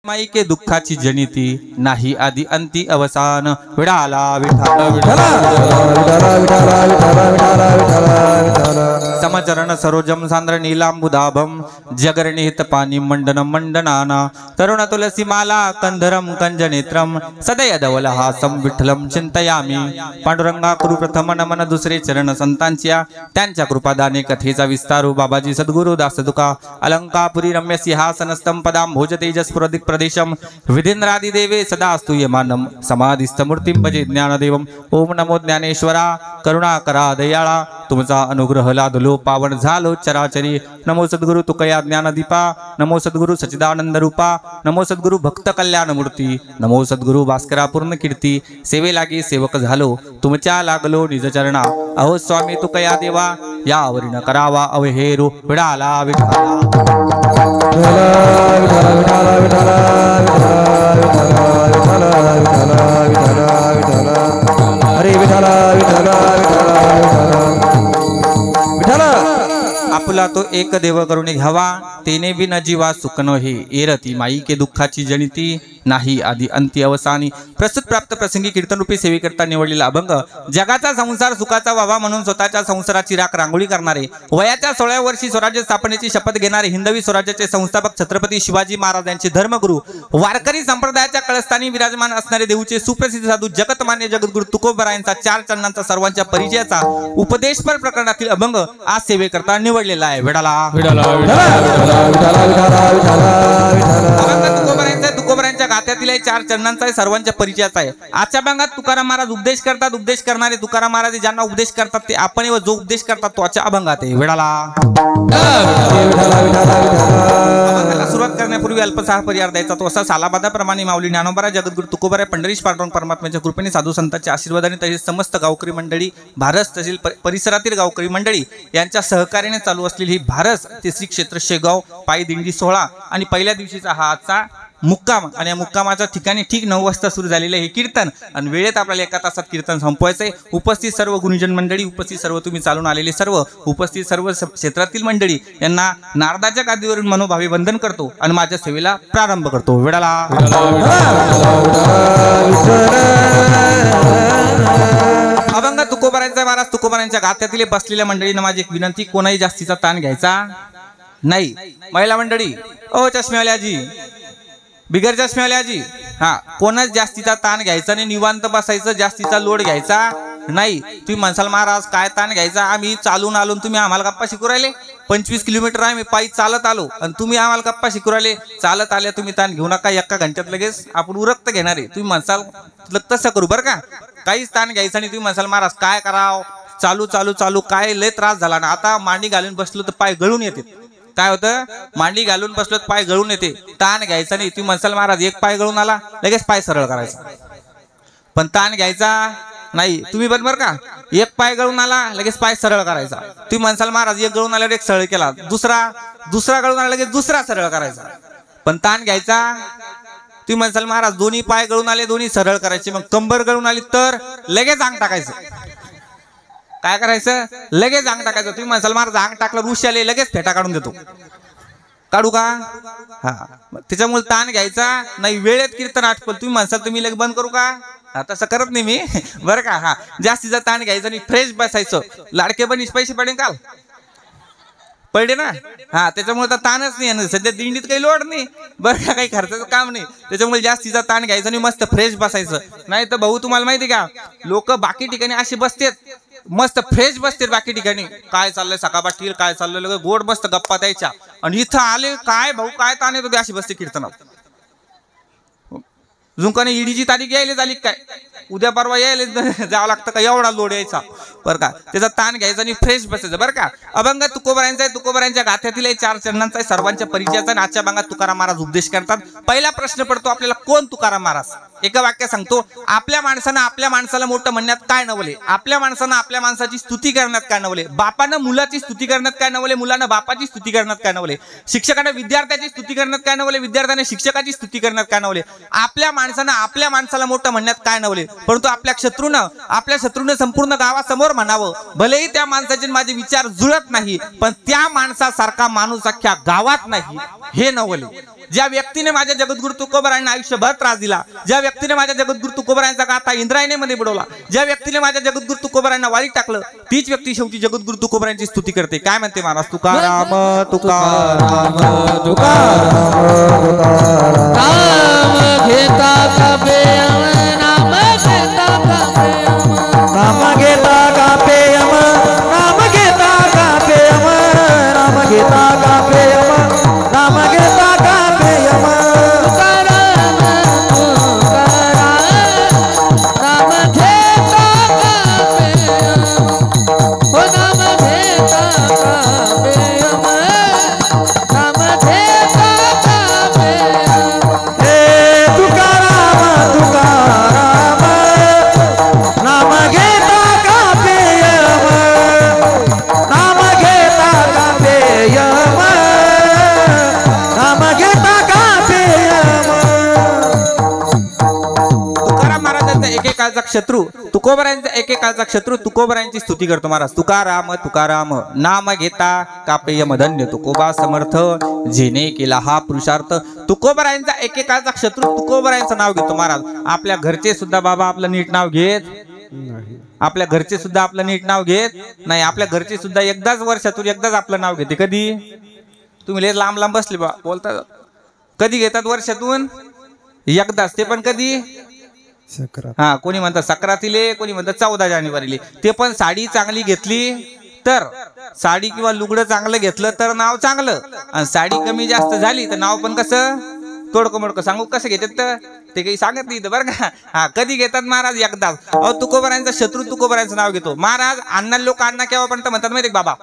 माई के दुःखाची जनिती नाही आदि अंती अवसान विडाला विठाला समचरण सरोजम सांद्र नीलांबुदाभम जगरणिहित पाणी मंडन मंडनाना तरुण तुलसी माला कंधरम कंजनेत्रम सदय धवलहासम विठ्ठलम चिंतयामी पांडुरंगा कुरु प्रथम नमन दुसरे चरण संतांच्या त्यांच्या कृपादाने कथेचा विस्तारू बाबाजी सद्गुरु दास तुका अलंकापुरी रम्य सिंहासनस्थम पदाम भोज तेजस्फुरदिक प्रदेशम विधेंद्रादि देवे सदा स्तूयमानम समाधिस्थ मूर्तिम भजे ज्ञानदेवम ओम नमो ज्ञानेश्वरा करुणाकरा दयाळा तुमचा अनुग्रह लादलो पावन झालो चराचरी नमो सद्गुरु तुकया ज्ञानदीपा नमो सद्गुरु सच्चिदानंद रूपा नमो सद्गुरु भक्त कल्याण मूर्ती नमो सद्गुरु भास्करा पूर्ण कीर्ती सेवे लागी सेवक झालो तुमच्या लागलो निज चरणा अहो स्वामी तुकया देवा यावरी न करावा अवहेरू विडाला विठाला हरे विठाला विठाला विठाला आपुला तो एक देव करून घ्यावा तेने बी न जीवा सुख नोहे एरती माई के दुःखाची जनिती नाही आदि अंती अवसानी प्रस्तुत प्राप्त प्रसंगी कीर्तन रूपी सेवेकरता निवडलेला अभंग जगाचा संसार सुखाचा व्हावा म्हणून स्वतःच्या संसाराची राख रांगोळी करणारे वयाच्या 16व्या वर्षी स्वराज्य स्थापनेची शपथ घेणारे हिंदवी स्वराज्याचे संस्थापक छत्रपती शिवाजी महाराज यांचे धर्मगुरू वारकरी संप्रदायाच्या कळस्थानी विराजमान असणारे देऊचे सुप्रसिद्ध साधू जगतमान्य जगद्गुरु तुकोबरायांचा 4 चरणांचा सर्वांच्या परिचयाचा उपदेशपर प्रकरणातील अभंग आज सेवेकरता निवडलेला आहे विडाला तुकोबरायांच्या गाथ्यातील 4 चरणांचा सर्वांच्या परिचयाचा आहे। आजच्या अभंगात तुकाराम महाराज उपदेश करतात उपदेश करणारे तुकाराम महाराज ज्यांना उपदेश करतात ते आपण व जो उपदेश करतात तो आजच्या अभंगात आहे विडाला सुरुवात करण्यापूर्वी अल्पसाह परिहार द्यायचा तो असा सालाबादाप्रमाणे माऊली ज्ञानोबा जगद्गुरु तुकोबरा पंढरीश पांडुरंग परमात्म्याच्या कृपेने साधू संतांच्या आशीर्वादाने तसेच समस्त गावकरी मंडळी भारस तसेच परिसरातील गावकरी मंडळी यांच्या सहकार्याने चालू असलेली ही भारस ते श्री क्षेत्र शेगाव पायी दिंडी सोहळा आणि पहिल्या दिवशीचा हा आजचा मुक्काम आणि या मुक्कामाच्या ठिकाणी ठीक 9 वाजता सुरू झालेले हे कीर्तन आणि वेळेत आपल्याला 1 तासात कीर्तन संपवायचंय। उपस्थित सर्व गुरुजन मंडळी उपस्थित सर्व तुम्ही चालून आलेले सर्व उपस्थित सर्व क्षेत्रातील मंडळी यांना नारदाच्या गादीवरून मनोभावे वंदन करतो आणि माझ्या सेवेला प्रारंभ करतो विडाला अभंग तुकोबरायांचा महाराज तुकोबरायांच्या गाथ्यातील बसलेल्या मंडळींना माझी एक विनंती कोणाही जास्तीचा ताण घ्यायचा नाही। महिला मंडळी ओ चष्मेवाल्याजी बिगर चष्मेवाल्याजी हा कोणाच जास्तीचा ताण घ्यायचा नाही निवांत बसायचं जास्तीचा लोड घ्यायचा नाही। तुम्ही म्हणसाल महाराज काय ताण घ्यायचा आम्ही चालून आलो तुम्ही आम्हाला गप्पा शिकू राहिले 25 किलोमीटर आम्ही पायी चालत आलो आणि तुम्ही आम्हाला गप्पा शिकू राहिले चालत आल्या तुम्ही ताण घेऊ नका 1 घंट्यात लगेच आपण उरक्त घेणार आहे। तुम्ही म्हणसाल तसं करू बरं का काहीच ताण घ्यायचा नाही। तुम्ही म्हणसाल महाराज काय करावं चालू चालू चालू काय लय त्रास झाला ना आता मांडी घालून बसलो तर पाय गळून येते काय होतं मांडी घालून बसलो पाय गळून येते ताण घ्यायचा नाही। तुम्ही म्हणसाल महाराज 1 पाय गळून आला लगेच पाय सरळ करायचा पण ताण घ्यायचा नाही। तुम्ही बरोबर का 1 पाय गळून आला लगेच पाय सरळ करायचा। तुम्ही म्हणसाल महाराज 1 गळून आल्यावर 1 सरळ केला दुसरा गळून आला लगेच दुसरा सरळ करायचा पण ताण घ्यायचा। तुम्ही म्हणसाल महाराज दोन्ही पाय गळून आले दोन्ही सरळ करायचे मग कंबर गळून आली तर लगेच अंग टाकायचं काय करायचं लगेच अंग टाकायचं। तुम्ही म्हणसाल महाराज अंग टाकलं ऋष आले लगेच फेटा काढून देतो काढू का हा त्याच्यामुळे ताण घ्यायचा नाही। वेळेत कीर्तन आठवल तुम्ही म्हणसाल तुम्ही लगेच बंद करू का तसं करत नाही मी बरं का हा जास्तीचा ताण घ्यायचा नाही फ्रेश बसायचं। लाडके बनीस पैसे पडेल काल पडले ना हा त्याच्यामुळे तर ताणच नाही सध्या दिंडीत काही लोड नाही बरं का काही खर्चाचं काम नाही त्याच्यामुळे जास्तीचा ताण घ्यायचा नाही मस्त फ्रेश बसायचं। नाही तर भाऊ तुम्हाला माहिती का लोक बाकी ठिकाणी असे बसतात मस्त फ्रेश बसते बाकी ठिकाणी काय चाललंय सकाळपाठी काय चाललंय गोड मस्त गप्पा द्यायच्या आणि इथं आले काय भाऊ काय ताण येतो अशी बसते कीर्तनात जुंकाने ईडीची तारीख यायला झाली काय उद्या परवा यायला जावं लागतं का एवढा लोड यायचा बरं का त्याचा ताण घ्यायचा आणि फ्रेश बसायचं बरं का। अभंग तुकोबरायांचा आहे तुकोबरायांच्या गाथ्यातील 4 चरणांचा सर्वांच्या परिचयाचा आणि आजच्या अभंगात तुकाराम महाराज उपदेश करतात। पहिला प्रश्न पडतो आपल्याला कोण तुकाराम महाराज एका वाक्यात सांगतो आपल्या माणसानं आपल्या माणसाला मोठं म्हणण्यात काय नवले आपल्या माणसानं आपल्या माणसाची स्तुती करण्यात काय नवले बापानं मुलाची स्तुती करण्यात काय नवले मुलानं बापाची स्तुती करण्यात काय नवले शिक्षकानं विद्यार्थ्याची स्तुती करण्यात काय नवले विद्यार्थ्याने शिक्षकाची स्तुती करण्यात काय नवले आपल्या माणसानं आपल्या माणसाला मोठं म्हणण्यात काय नवले, परंतु आपल्या शत्रूनं संपूर्ण गावासमोर म्हणावं, भलेही त्या माणसाचे माझे विचार जुळत नाही, पण त्या माणसासारखा माणूस अख्ख्या गावात नाही, हे नवले. ज्या व्यक्तीने माझ्या जगद्गुरु तुकोबारायांना आयुष्यभर त्रास दिला, ज्या व्यक्तीने माझ्या जगद्गुरु तुकोबारायांचा गाथा इंद्रायणीमध्ये बुडवला, ज्या व्यक्तीने माझ्या जगद्गुरु तुकोबारायांना वाळीत टाकलं, तीच व्यक्ती शेवटी जगद्गुरु तुकोबारायांची स्तुती करते. काय म्हणते महाराज? तुकाराम तुकाराम नाम घेता कापे नाम घेता कापे नाम घेता कापे नाम घेता कापे नाम घेता कापे नाम घेता कापे तुकाराम नाम घेता कापे हो नाम घेता कापे नाम घेता कापे हे तुकाराम तुकाराम नाम घेता कापे नाम घेता कापे नाम घेता कापे. तुकाराम महाराजांचा एकेकाळचा शत्रू तुकोबारायांचा एकेकाळचा शत्रू तुकोबारायांची स्तुती करतो महाराज. तुकाराम तुकाराम नाम घेता कापेय धन्य तुकोबा समर्थ, जेने केला हा पुरुषार्थ. तुकोबारायांचा एकेकाळचा शत्रू तुकोबारायांचं नाव घेतो महाराज. आपल्या घरचे सुद्धा बाबा आपलं नीट नाव घेत आपल्या घरचे सुद्धा आपलं नीट नाव घेत नाही. आपल्या घरचे सुद्धा एकदाच वर्षातून एकदाच आपलं नाव घेते. कधी? तुम्ही लय लांब लांब बसले बा बोलता. कधी घेतात? वर्षातून एकदाच, ते पण कधी? हा, कोणी म्हणतात सक्रातीले, कोणी म्हणतात 14 जानेवारीले. ते पण साडी चांगली घेतली तर, साडी किंवा लुगडं चांगलं घेतलं तर नाव चांगलं, आणि साडी कमी जास्त झाली तर नाव पण कसं तोडकं मोडकं. सांगू कसं घेतात तर ते काही सांगत नाही बरं का. हा, कधी घेतात महाराज? एकदाच. अहो, तुकोबारायांचा शत्रू तुकोबारायांचं नाव घेतो महाराज. अण्णा लोक अण्णा केव्हापर्यंत म्हणतात माहिती बाबा?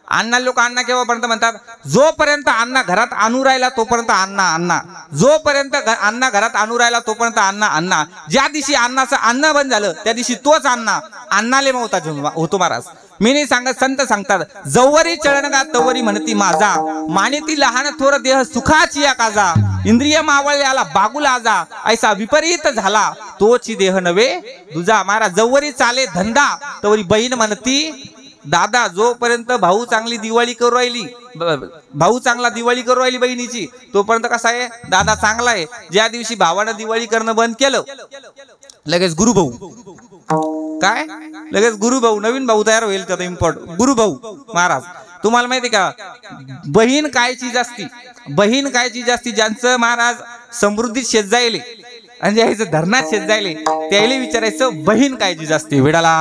अण्णा लोक अण्णा केव्हापर्यंत म्हणतात? जोपर्यंत अण्णा घरात आणू राहिला तोपर्यंत अण्णा अण्णा, जोपर्यंत अण्णा घरात आणू राहिला तोपर्यंत अण्णा अण्णा. ज्या दिवशी अण्णाचं अन्न बंद झालं त्या दिवशी तोच अण्णा अण्णाले मोहताज होतो महाराज. मी नाही सांगत, संत सांगतात, जवरी चळणगा तवरी म्हणती माझा, मानेती लहान थोर देह सुखाची या काजा, इंद्रिय मावळल्याला बागुला आजा, ऐसा विपरीत झाला तोची देह नव्हे दुजा. महाराज, जवरी चाले धंदा तवरी बहीण म्हणती दादा. जोपर्यंत भाऊ चांगली दिवाळी करू राहिली, भाऊ चांगला दिवाळी करू राहिली बहिणीची, तोपर्यंत कसा आहे दादा चांगला आहे. ज्या दिवशी भावानं दिवाळी करणं बंद केलं लगेच गुरुभाऊ. काय? लगेच गुरुभाऊ, नवीन भाऊ तयार होईल त्याचा इम्पॉर्टंट गुरुभाऊ. महाराज, तुम्हाला माहिती का बहीण काय चीज असती? बहीण काय चीज असती? ज्यांचं महाराज समृद्धीत शेत जायले आणि ज्याचं धरणात शेत जायले त्याला विचारायचं बहीण काय चीज असते. विडाला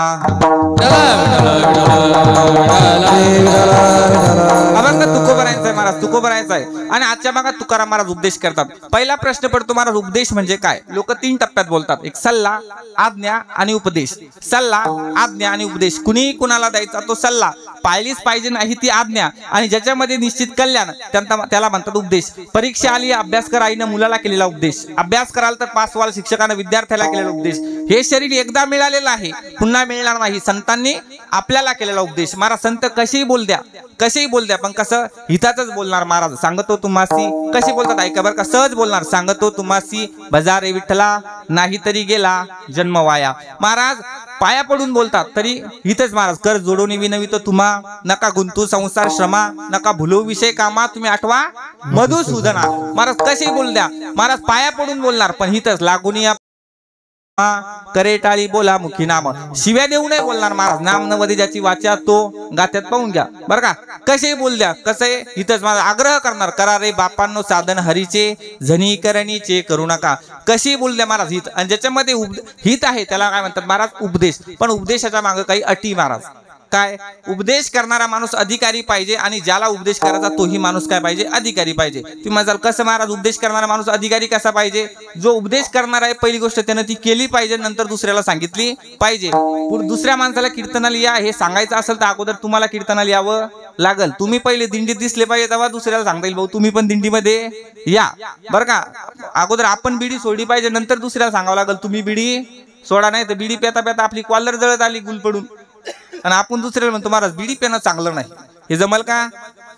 अभंग तुकोबारायांचा आहे महाराज, तुकोबारायांचा आहे. आणि आजच्या भागात तुकाराम महाराज उपदेश करतात. पहिला प्रश्न पडतो महाराज, उपदेश म्हणजे काय? लोक 3 टप्प्यात बोलतात, एक सल्ला, आज्ञा आणि उपदेश. सल्ला, आज्ञा आणि उपदेश. कुणी कुणाला द्यायचा तो सल्ला, पाहिलीच पाहिजे नाही ती आज्ञा, आणि ज्याच्यामध्ये निश्चित कल्याण त्याला म्हणतात उपदेश. परीक्षा आली, अभ्यास कर आईनं मुलाला केलेला उपदेश. अभ्यास कराल तर पास व्हाल शिक्षकानं विद्यार्थ्याला केलेला उपदेश. हे शरीर एकदा मिळालेलं आहे, पुन्हा मिळणार नाही. संतांनी आपल्याला केलेला उपदेश. महाराज, संत कशीही बोल द्या, कशीही बोल द्या, पण कसं हितातच बोलणार. महाराज सांगतो तुम्हासी, कशी बोलतात ऐका बरं का, सहज बोलणार. सांगतो तुम्हासी बजारे विठ्ठला, नाही तरी गेला जन्म वाया. महाराज पाया पडून बोलतात तरी हितच. महाराज, कर जोडून विनवितो तुम्हा, नका गुंतू संसार श्रमा, नका भुलू विषय कामा, तुम्ही आठवा मधुसूदना. महाराज कशी बोल द्या, महाराज पाया पडून बोलणार, पण हितच लागून या करे टाळी बोला मुखी नाम. शिव्या देऊ नये बोलणार महाराज. नाम नवदे ज्याची वाचा तो गात्यात पाहून घ्या बरं का. कसे बोल द्या, कसं आहे हितच माझा आग्रह करणार. करा रे बापांनो साधन हरीचे, झणी करणीचे करू नका. कशी बोल द्या महाराज हित, आणि ज्याच्यामध्ये हित आहे त्याला काय म्हणतात महाराज? उपदेश. पण उपदेशाच्या मागे काही अटी महाराज. काय? उपदेश करणारा माणूस अधिकारी पाहिजे, आणि ज्याला उपदेश करायचा तोही माणूस काय पाहिजे? अधिकारी पाहिजे. तुम्ही म्हणाल कसं महाराज उपदेश करणारा माणूस अधिकारी कसा पाहिजे? जो उपदेश करणार आहे पहिली गोष्ट त्यानं ती केली पाहिजे, नंतर दुसऱ्याला सांगितली पाहिजे. दुसऱ्या माणसाला कीर्तनाला या हे सांगायचं असेल तर अगोदर तुम्हाला कीर्तनाला यावं लागल. तुम्ही पहिले दिंडीत दिसले पाहिजे, तेव्हा दुसऱ्याला सांगता येईल भाऊ तुम्ही पण दिंडीमध्ये या बरं का. अगोदर आपण बिडी सोडली पाहिजे, नंतर दुसऱ्याला सांगावं लागल तुम्ही बिडी सोडा. नाही तर बिडी पेता पेता आपली कॉलर जळत आली गुल पडून, आणि आपण दुसऱ्याला म्हणतो महाराज बिडी पेणं चांगलं नाही. हे जमल का?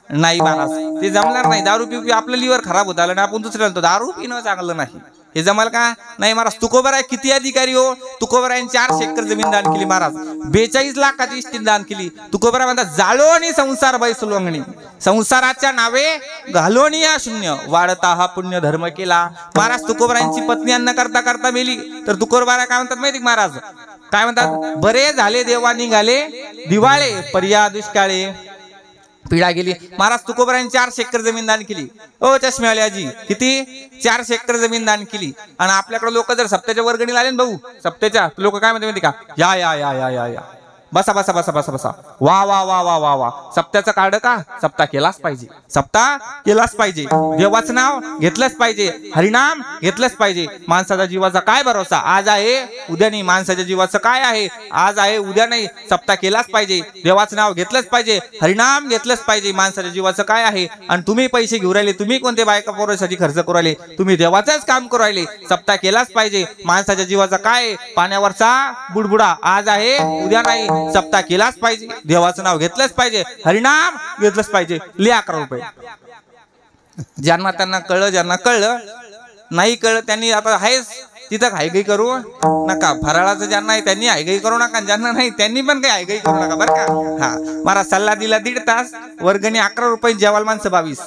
नाही महाराज, ते जमणार नाही. दारू पिऊ पिऊ आपलं लिव्हर खराब होत आलं ना, आपण दुसऱ्याला दारू पिणं चांगलं नाही. हे जमल का? नाही महाराज. तुकोबराय किती अधिकारी हो? तुकोबरायांनी 400 एकर जमीन दान केली महाराज. 42 लाखाची इस्टेट दान केली. तुकोबराय म्हणतात जाळोनी संसार बैसलोंगणी, संसाराच्या नावे घालोनी या शून्य, वाढता हा पुण्य धर्म केला. महाराज तुकोबरायांची पत्नी अन्न करता करता मेली तर तुकोबराय काय म्हणतात माहिती महाराज? काय म्हणतात? बरे झाले देवा निघाले दिवाळे, पर्या दुष्काळे पिढा गेली. महाराज तुकोबरायांनी 400 एकर जमीन दान केली. ओ चष्मेवाले आजी, किती? 400 एकर जमीन दान केली. आणि आपल्याकडे लोक जर सप्त्याच्या वर्गणीला आले ना भाऊ, सप्त्याच्या लोक काय म्हणते माहिती का? या या या या या या बसा बसा बसा बसा बसा, वा वा वा वा वा वा. सप्त्याचं कार्ड का? सप्ताह केलाच पाहिजे, सप्ताह केलाच पाहिजे, देवाचं नाव घेतलंच पाहिजे, हरिनाम घेतलंच पाहिजे. माणसाच्या जीवाचा काय भरोसा? आज आहे उद्या नाही. माणसाच्या जीवाचं काय आहे? आज आहे उद्या नाही. सप्ताह केलाच पाहिजे, देवाचं नाव घेतलंच पाहिजे, हरिनाम घेतलंच पाहिजे. माणसाच्या जीवाचं काय आहे? आणि तुम्ही पैसे घेऊन राहिले, तुम्ही कोणते बायका पोरासाठी खर्च करू राहिले? तुम्ही देवाचंच काम करू राहिले. सप्ताह केलाच पाहिजे. माणसाच्या जीवाचा काय? पाण्यावरचा बुडबुडा. आज आहे उद्या नाही. सप्ताह केलाच पाहिजे, देवाचं नाव घेतलंच पाहिजे, हरिनाम घेतलंच पाहिजे. लिहा 11 रुपये. ज्यांना त्यांना कळलं, ज्यांना कळलं नाही कळलं त्यांनी आता आहेच तिथं हायगाई करू नका. फराळाचं ज्यांना आहे त्यांनी हायगाई करू नका, ज्यांना नाही त्यांनी पण काही हायगाई करू नका बरं का. हा मला सल्ला दिला 1.5 तास, वर्गणी 11 रुपये, जेवाल माणसं 22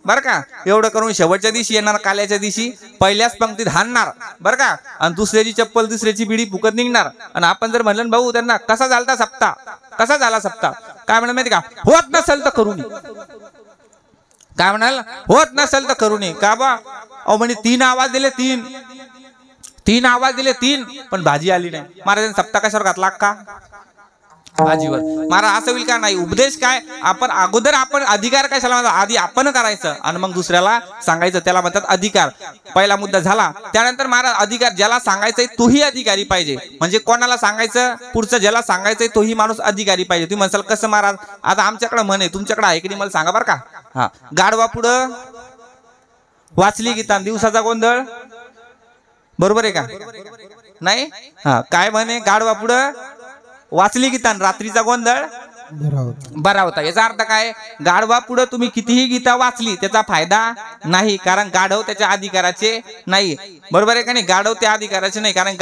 बरं का. एवढं करून शेवटच्या दिवशी येणार, काल्याच्या दिवशी पहिल्याच पंक्तीत हाणणार बरं का. आणि दुसऱ्याची चप्पल दुसऱ्याची बिडी फुकत निघणार. आणि आपण जर म्हणलं भाऊ त्यांना कसा झाला सप्ताह, कसा झाला सप्ताह, काय म्हणा माहिती का? होत नसेल तर करू नये. काय म्हणाल? होत नसेल तर करू नये. का बा? अहो म्हणे 3 आवाज दिले, 3 आवाज दिले, 3 पण भाजी आली नाही. महाराजांनी सप्ताह कशावर घातला का? भाजीवर. महाराज असं होईल का? नाही. उपदेश काय? आपण अगोदर आपण अधिकार कशाला म्हणतात? आधी आपण करायचं आणि मग दुसऱ्याला सांगायचं, त्याला म्हणतात अधिकार. पहिला मुद्दा झाला. त्यानंतर महाराज अधिकार, ज्याला सांगायचंय तोही अधिकारी पाहिजे. म्हणजे कोणाला सांगायचं? पुढचं ज्याला सांगायचंय तोही माणूस अधिकारी पाहिजे. तुम्ही म्हणसाल कसं महाराज? आता आमच्याकडे म्हणे, तुमच्याकडे आहे की नाही मला सांगा बरं का. हा गाढवा पुढं वाचली गीता, दिवसाचा गोंधळ बरोबर आहे का? नाही. हा काय म्हणे? गाढवा पुढं वाचली गीता, रात्रीचा गोंधळ बरा होता. याचा अर्थ काय? गाढवा पुढे तुम्ही कितीही गीता वाचली त्याचा फायदा नाही, कारण गाढव त्याच्या अधिकाराचे नाही. बरोबर आहे का नाही? गाढव त्या अधिकाराचे नाही, कारण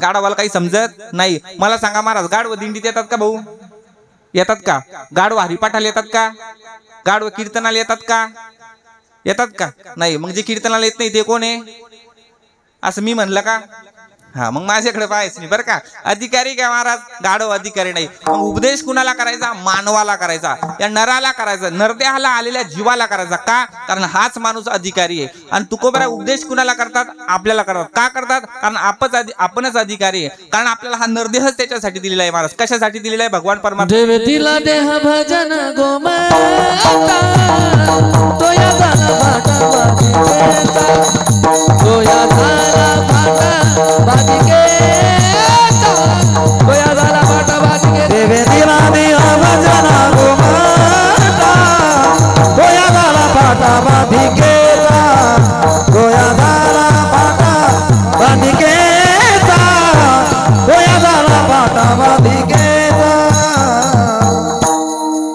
गाढवाला काही समजत नाही. मला सांगा महाराज, गाढव दिंडीत येतात का भाऊ? येतात का? गाढव हरिपाठाला येतात का? गाढव कीर्तनाला येतात का? येतात का? नाही. मग जे कीर्तनाला येत नाही ते कोण आहे? असं मी म्हणलं का? हा मग माझ्याकडे पाहायचं नाही बरं का. अधिकारी काय महाराज? गाढव अधिकारी नाही. मग उपदेश कुणाला करायचा? मानवाला करायचा, या नराला करायचा, नरदेहाला आलेल्या जीवाला करायचा. का? कारण हाच माणूस अधिकारी आहे. आणि तुकोबरा उपदेश कुणाला करतात? आपल्याला करतात. का करतात? कारण आपणच अधिकारी आहे. कारण आपल्याला हा नरदेहच त्याच्यासाठी दिलेला आहे महाराज. कशासाठी दिलेला आहे? भगवान परमात्मा देव दिला देह भजन गोमाता, तो या झाला भाटा बाधिकेता, तो या झाला भाटा बाधिकेता, तो या झाला भाटा बाधिकेता. देव दिला देह भजन गोमाता, तो या झाला भाटा बाधिकेता, तो या झाला भाटा बाधिकेता, तो या झाला भाटा बाधिकेता.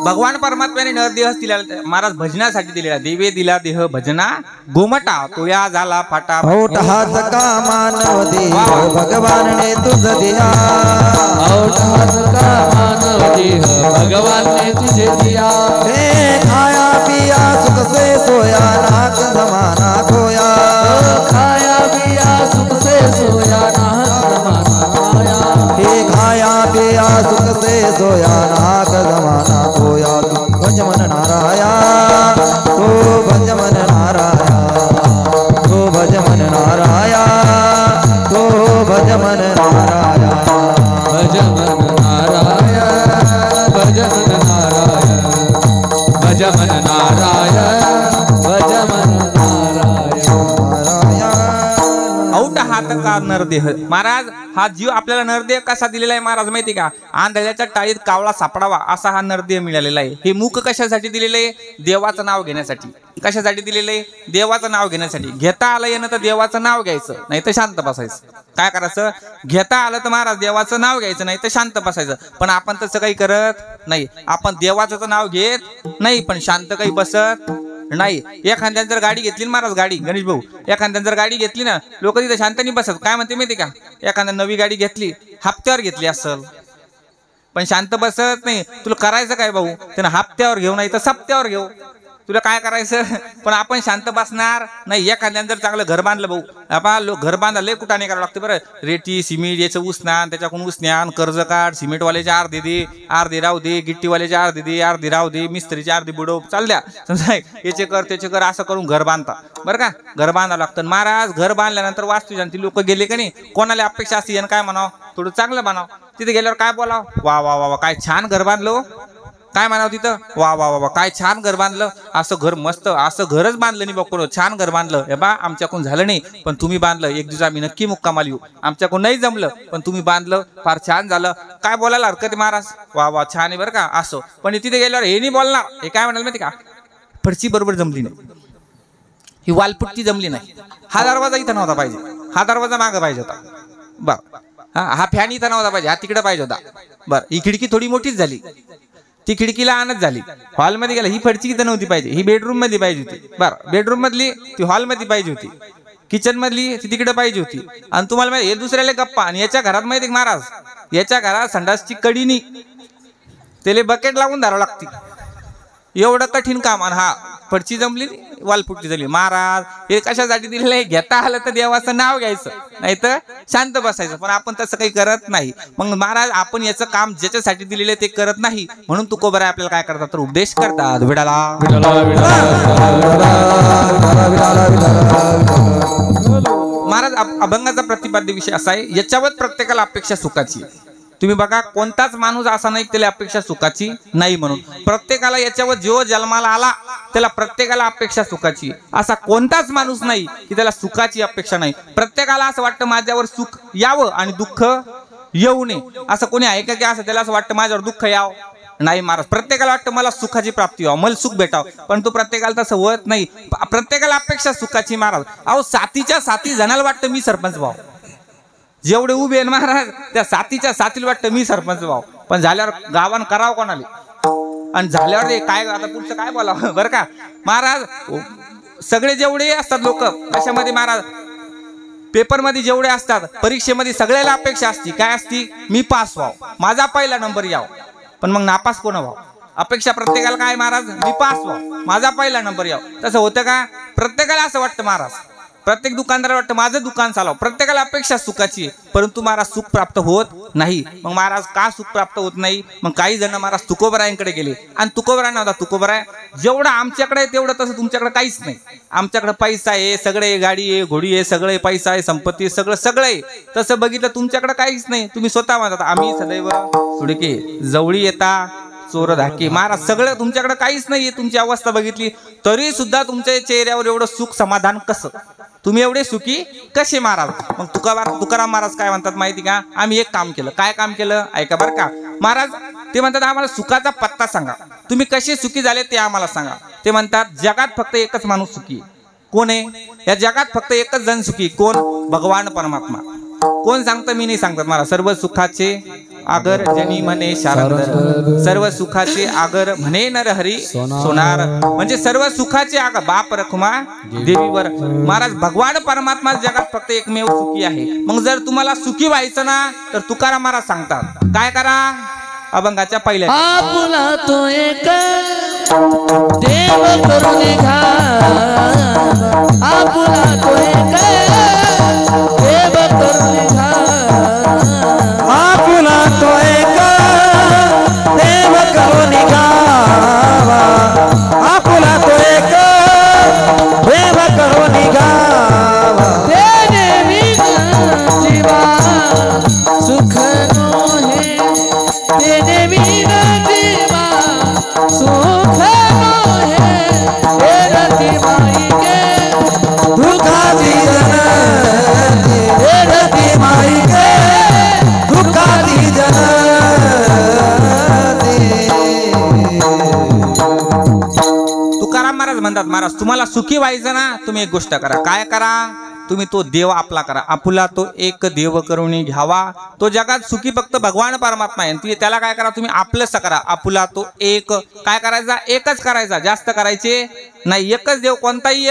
भगवान परमात्म्याने नरदेहच दिलेला महाराज भजनासाठी दिलेला. देवे दिला देह भजना गोमटा, तो या झाला फाटा. औट हात का मानव देह भगवान ने तुझ दिया, औट हात का मानव देह भगवान ने तुझे दिया. हे खाया पिया सुख से सोया, नाक जमाना खोया, खाया पिया सुख से सोया, नाक जमाना खोया. हे खाया पिया सुख से सोया, नाक जमाना खोया. तू भज मन नाराया, तो भज मन नाराया, तो भज मन नाराया, तो भज मन नाराया. भज मन नारायण, भज मन नारायण, भज मन नारायण, भज मन नारायण. औट हात का नरदेह. महाराज हा जीव आपल्याला नरदेह कसा दिलेला आहे महाराज माहिती का? आंधळ्याच्या टाळीत कावळा सापडावा असा हा नरदेह मिळालेला आहे. हे मुख कशासाठी दिलेलं आहे? देवाचं नाव घेण्यासाठी. कशासाठी दिलेलं आहे? देवाचं नाव घेण्यासाठी. घेता आलं येणं तर देवाचं नाव घ्यायचं, नाही तर शांत बसायचं. काय करायचं? घेता आलं तर महाराज देवाचं नाव घ्यायचं, नाही तर शांत बसायचं. पण आपण तसं काही करत नाही. आपण देवाचं नाव घेत नाही पण शांत काही बसत नाही. एखाद्याने जर गाडी घेतली महाराज, गाडी गणेश भाऊ, एखाद्याने जर गाडी घेतली ना, लोक तिथे शांत नाही बसत. काय म्हणते माहिती का? एखाद्या नवी गाडी घेतली, हप्त्यावर घेतली असल पण शांत बसत नाही. तुला करायचं काय भाऊ? त्यानं हप्त्यावर घेऊ नाही तर सप्त्यावर घेऊ, तुला काय करायचं? पण आपण शांत बसणार नाही. एखाद्याने जर चांगलं घर बांधलं भाऊ, आपण घर बांधायला लय कुठाने करावं लागते बरं. रेती सिमेंट याचं उसनान, त्याच्याकडून उसन्यान, कर्ज काढ, सिमेंटवाल्याचे अर्धे दे, अर्धे राहू दे, गिट्टीवाल्याचे अर्धे दे, अर्धे राहू दे, मिस्त्रीचे अर्धे बुडव, चाल द्या समजा, याचे कर त्याचे कर, असं करून घर बांधता बरं का. घर बांधावं लागतं महाराज. घर बांधल्यानंतर वास्तुशांती लोक गेले का नाही, कोणाला अपेक्षा असते आणि काय म्हणावं? थोडं चांगलं म्हणावं. तिथे गेल्यावर काय बोलावं? वा वा वा वा काय छान घर बांधलं. काय म्हणावं तिथं? वा वा वा वा काय छान घर बांधलं. असं घर मस्त, असं घरच बांधलं नाही बघ, छान घर बांधलं. हे बा आमच्याकडून झालं नाही पण तुम्ही बांधलं, एक दिवस आम्ही नक्की मुक्कामाला येऊ. आमच्याकडून नाही जमलं पण तुम्ही बांधलं, फार छान झालं. काय बोलायला हरकत आहे महाराज? वा वा छान आहे बरं का. असं पण तिथे गेल्यावर हे नाही बोलणार. हे काय म्हणाल माहिती का? फडची बरोबर जमली नाही, ही वालपुट्टी जमली नाही. हा दरवाजा इथं नव्हता पाहिजे, हा दरवाजा मागं पाहिजे होता. बर हा फॅन इथं नव्हता पाहिजे, हा तिकडे पाहिजे होता. बरं ही खिडकी थोडी मोठीच झाली, ती खिडकीला आणत झाली. हॉलमध्ये गेला, ही फडची इथं नव्हती पाहिजे, ही बेडरूम मध्ये पाहिजे होती. बरं बेडरूम मधली ती हॉल मध्ये पाहिजे होती. किचन मधली ती तिकडे पाहिजे होती. आणि तुम्हाला माहिती हे दुसऱ्याला गप्पा. आणि याच्या घरात माहिती महाराज, याच्या घरात संडासची कडीनी त्याला बकेट लावून धरावं लागते, एवढं कठीण काम. आणि हा फडची जमली, वालपुट्टी झाली. महाराज हे कशासाठी दिलेलं आहे? घेता आलं तर देवाचं नाव घ्यायचं, नाही तर शांत बसायचं. पण आपण तसं काही करत नाही. मग महाराज आपण याचं काम ज्याच्यासाठी दिलेलं आहे ते करत नाही. म्हणून तुकोबराय आपल्याला काय करतात तर उपदेश करतात. विडाला महाराज अभंगाचा प्रतिपाद्य विषय असा आहे, याच्यावर प्रत्येकाला अपेक्षा सुखाची. तुम्ही बघा कोणताच माणूस असा नाही त्याला अपेक्षा सुखाची नाही. म्हणून प्रत्येकाला याच्यावर जो जन्माला आला त्याला प्रत्येकाला अपेक्षा सुखाची. असा कोणताच माणूस नाही की त्याला सुखाची अपेक्षा नाही. प्रत्येकाला असं वाटतं माझ्यावर सुख यावं आणि दुःख येऊ नये. असं कोणी आहे का की असं त्याला असं वाटतं माझ्यावर दुःख यावं? नाही महाराज. प्रत्येकाला वाटतं मला सुखाची प्राप्ती व्हावं, मला सुख भेटावं. पण तो प्रत्येकाला तसं होत नाही. प्रत्येकाला अपेक्षा सुखाची महाराज. अहो साथीच्या साथी जणाला वाटतं मी सरपंच व्हाव. जेवढे उभे आहेत महाराज त्या साथीच्या साथीला वाटतं मी सरपंच व्हाव. पण झाल्यावर गावान करावं कोणाला? आणि झाल्यावर काय आता पुढचं काय बोलावं बरं का महाराज. सगळे जेवढे असतात लोक कशामध्ये महाराज, पेपरमध्ये जेवढे असतात, परीक्षेमध्ये सगळ्याला अपेक्षा असती. काय असती? मी पास व्हाव, माझा पहिला नंबर याव. पण मग नापास कोण व्हाव? अपेक्षा प्रत्येकाला काय महाराज? मी पास व्हाव, माझा पहिला नंबर याव. तसं होतं का? प्रत्येकाला असं वाटतं महाराज. प्रत्येक दुकानदार वाटतं माझं दुकान चालावं. प्रत्येकाला अपेक्षा सुखाची, परंतु महाराज सुख प्राप्त होत नाही. मग महाराज का सुख प्राप्त होत नाही? मग काही जण महाराज तुकोबरायांकडे गेले आणि तुकोबराय नव्हता. तुकोबराय जेवढं आमच्याकडे आहे तेवढं तसं तुमच्याकडे काहीच नाही. आमच्याकडे पैसा आहे, सगळे गाडी आहे, घोडी आहे, सगळे पैसा आहे, संपत्ती सगळं सगळं आहे. तसं बघितलं तुमच्याकडे काहीच नाही. तुम्ही स्वतः म्हणतात आम्ही सदैव सुडके, जवळी येता चोर धाके. महाराज सगळं तुमच्याकडे काहीच नाहीये. तुमची अवस्था बघितली तरी सुद्धा तुमच्या चेहऱ्यावर एवढं सुख समाधान कसं? तुम्ही एवढे सुखी कसे महाराज? मग तुकाराम महाराज काय म्हणतात माहिती का? आम्ही एक काम केलं. काय काम केलं? ऐका बरं का महाराज. ते म्हणतात आम्हाला सुखाचा पत्ता सांगा, तुम्ही कसे सुखी झाले ते आम्हाला सांगा. ते म्हणतात जगात फक्त एकच माणूस सुखी. कोण आहे? या जगात फक्त एकच जण सुखी. कोण? भगवान परमात्मा. कोण सांगतं? मी नाही सांगतात मला. सर्व सुखाचे आगर जनी म्हणे शारद, सर्व सुखाचे आगर म्हणे नरहरी सोनार. म्हणजे सर्व सुखाचे आगर बाप रखुमा देवीवर. महाराज भगवान परमात्मा जगात फक्त एकमेव सुखी आहे. मग जर तुम्हाला सुखी व्हायचं ना तर तुकाराम महाराज सांगतात काय करा? अभंगाच्या पहिल्या आपुला तो एक देव करून निघा, आपुला तो एक देव करून निघा, आपुला तो एक देव करून निघावा, आपुला तो एक देव करून निघावा. तेने विना जीवा सुख नोहे, तेने विना जीवा सुख नोहे. हे रती माई के दुखाची जन तुम्हाला सुखी व्हायचं ना, तुम्ही एक गोष्ट करा. काय करा? तुम्ही तो देव आपला करा. आपुला तो एक देव करून घ्यावा. तो जगात सुखी फक्त भगवान परमात्मा आहे. त्याला काय करा? तुम्ही आपलंच करा. आपुला तो एक काय करायचा? एकच करायचा, जास्त करायचे नाही. एकच देव, कोणताही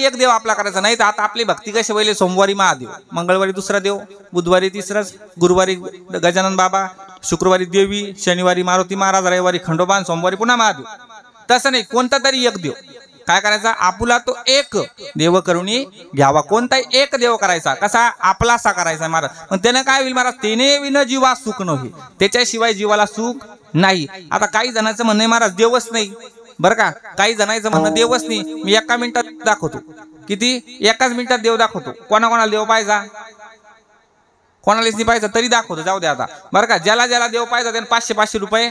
एक देव आपला करायचा नाही. तर आता आपली भक्ती कशी वहिले? सोमवारी महादेव, मंगळवारी दुसरा देव, बुधवारी तिसरा, गुरुवारी गजानन बाबा, शुक्रवारी देवी, शनिवारी मारुती महाराज, रविवारी खंडोबा, सोमवारी पुन्हा महादेव. तसं नाही, कोणता तरी एक देव काय करायचा? आपुला तो एक देव करून घ्यावा. कोणताही एक देव करायचा. कसा? आपलासा करायचा महाराज. पण त्यानं काय होईल महाराज? तेने विन जीवा सुख नव्हे, त्याच्याशिवाय जीवाला सुख नाही. आता काही जणांचं म्हणणं आहे महाराज देवच नाही, बरं का? काही जणांचं म्हणणं देवच नाही. मी एका मिनिटात दाखवतो. किती? एकाच मिनिटात देव दाखवतो. कोणाकोणाला देव पाहिजा? कोणालाच नाही पाहिजे तरी दाखवतो. जाऊ द्या आता, बरं का? ज्याला ज्याला देव पाहिजे त्याने 500-500 रुपये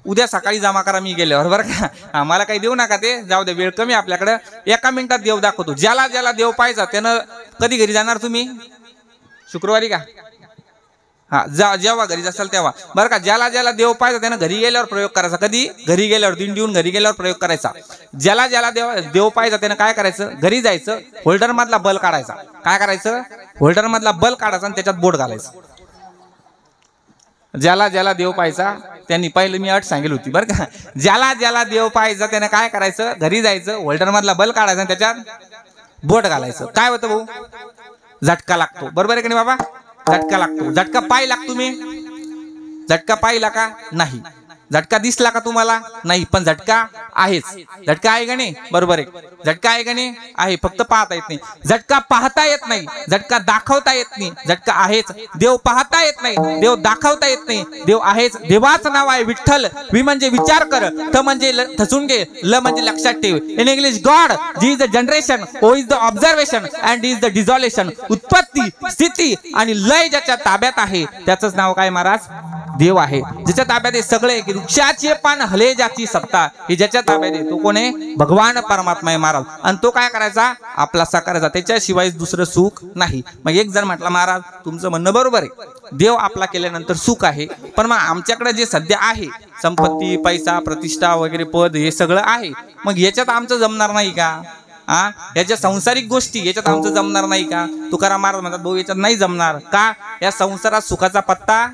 उद्या सकाळी जमा करा मी गेल्यावर, बरं का? मला काही देऊ नका, ते जाऊ द्या, वेळ कमी आपल्याकडे. एका मिनिटात देव दाखवतो. ज्याला ज्याला देव पाहिजे त्यानं कधी घरी जाणार तुम्ही? शुक्रवारी का? हा, जेव्हा घरी असाल तेव्हा, बरं का? ज्याला ज्याला देव पाहिजे त्यानं घरी गेल्यावर प्रयोग करायचा. कधी? घरी गेल्यावर, दिंडीहून घरी गेल्यावर प्रयोग करायचा. ज्याला ज्याला देव पाहिजे त्यानं काय करायचं? घरी जायचं, होल्डर मधला बल काढायचा. काय करायचं? होल्डर मधला बल काढायचा आणि त्याच्यात बोट घालायचं. ज्याला ज्याला देव पाहिजे त्यांनी, पहिलं मी अट सांगितली होती, बरं का? ज्याला ज्याला देव पाहिजे त्यानं काय करायचं? घरी जायचं, होल्डर मधला बल काढायचा आणि त्याच्यात बोट घालायचं. काय होतं भाऊ? झटका लागतो. बरोबर आहे की नाही बाबा? झटका लागतो. झटका पाहिला का तुम्ही? झटका पाहिला का? नाही. झटका दिसला का तुम्हाला? नाही. पण झटका आहेच. झटका आहे का नाही? बरोबर आहे. झटका आहे का नाही? आहे. फक्त पाहता येत नाही. झटका पाहता येत नाही, झटका दाखवता येत नाही. झटका आहेच. देव पाहता येत नाही, देव दाखवता येत नाही, देव आहेच. देवाचं नाव आहे विठ्ठल. वि म्हणजे विचार कर, ठ म्हणजे ठसून घे, ल म्हणजे लक्षात ठेव. In English god G is the generation, O is the observation and is the dissolution. उत्पत्ती, स्थिती आणि लय ज्याच्या ताब्यात आहे त्याचंच नाव काय महाराज? देव आहे. ज्याच्या ताब्यात आहे सगळे, की वृक्षाचे पान हले जाची सत्ता, हे ज्याच्या ताब्यात आहे तो कोण आहे? भगवान परमात्मा आहे महाराज. आणि तो काय करायचा? आपलासा करायचा. त्याच्याशिवाय दुसरं सुख नाही. मग एक जण म्हटला महाराज तुमचं म्हणणं बरोबर आहे, देव आपला केल्यानंतर सुख आहे, पण मग आमच्याकडे जे सध्या आहे संपत्ती, पैसा, प्रतिष्ठा वगैरे, पद, हे सगळं आहे, मग याच्यात आमचं जमणार नाही का? याच्या संसारिक गोष्टी याच्यात आमचं जमणार नाही का? तुकाराम महाराज म्हणतात भाऊ याच्यात नाही जमणार का? या संसारात सुखाचा पत्ता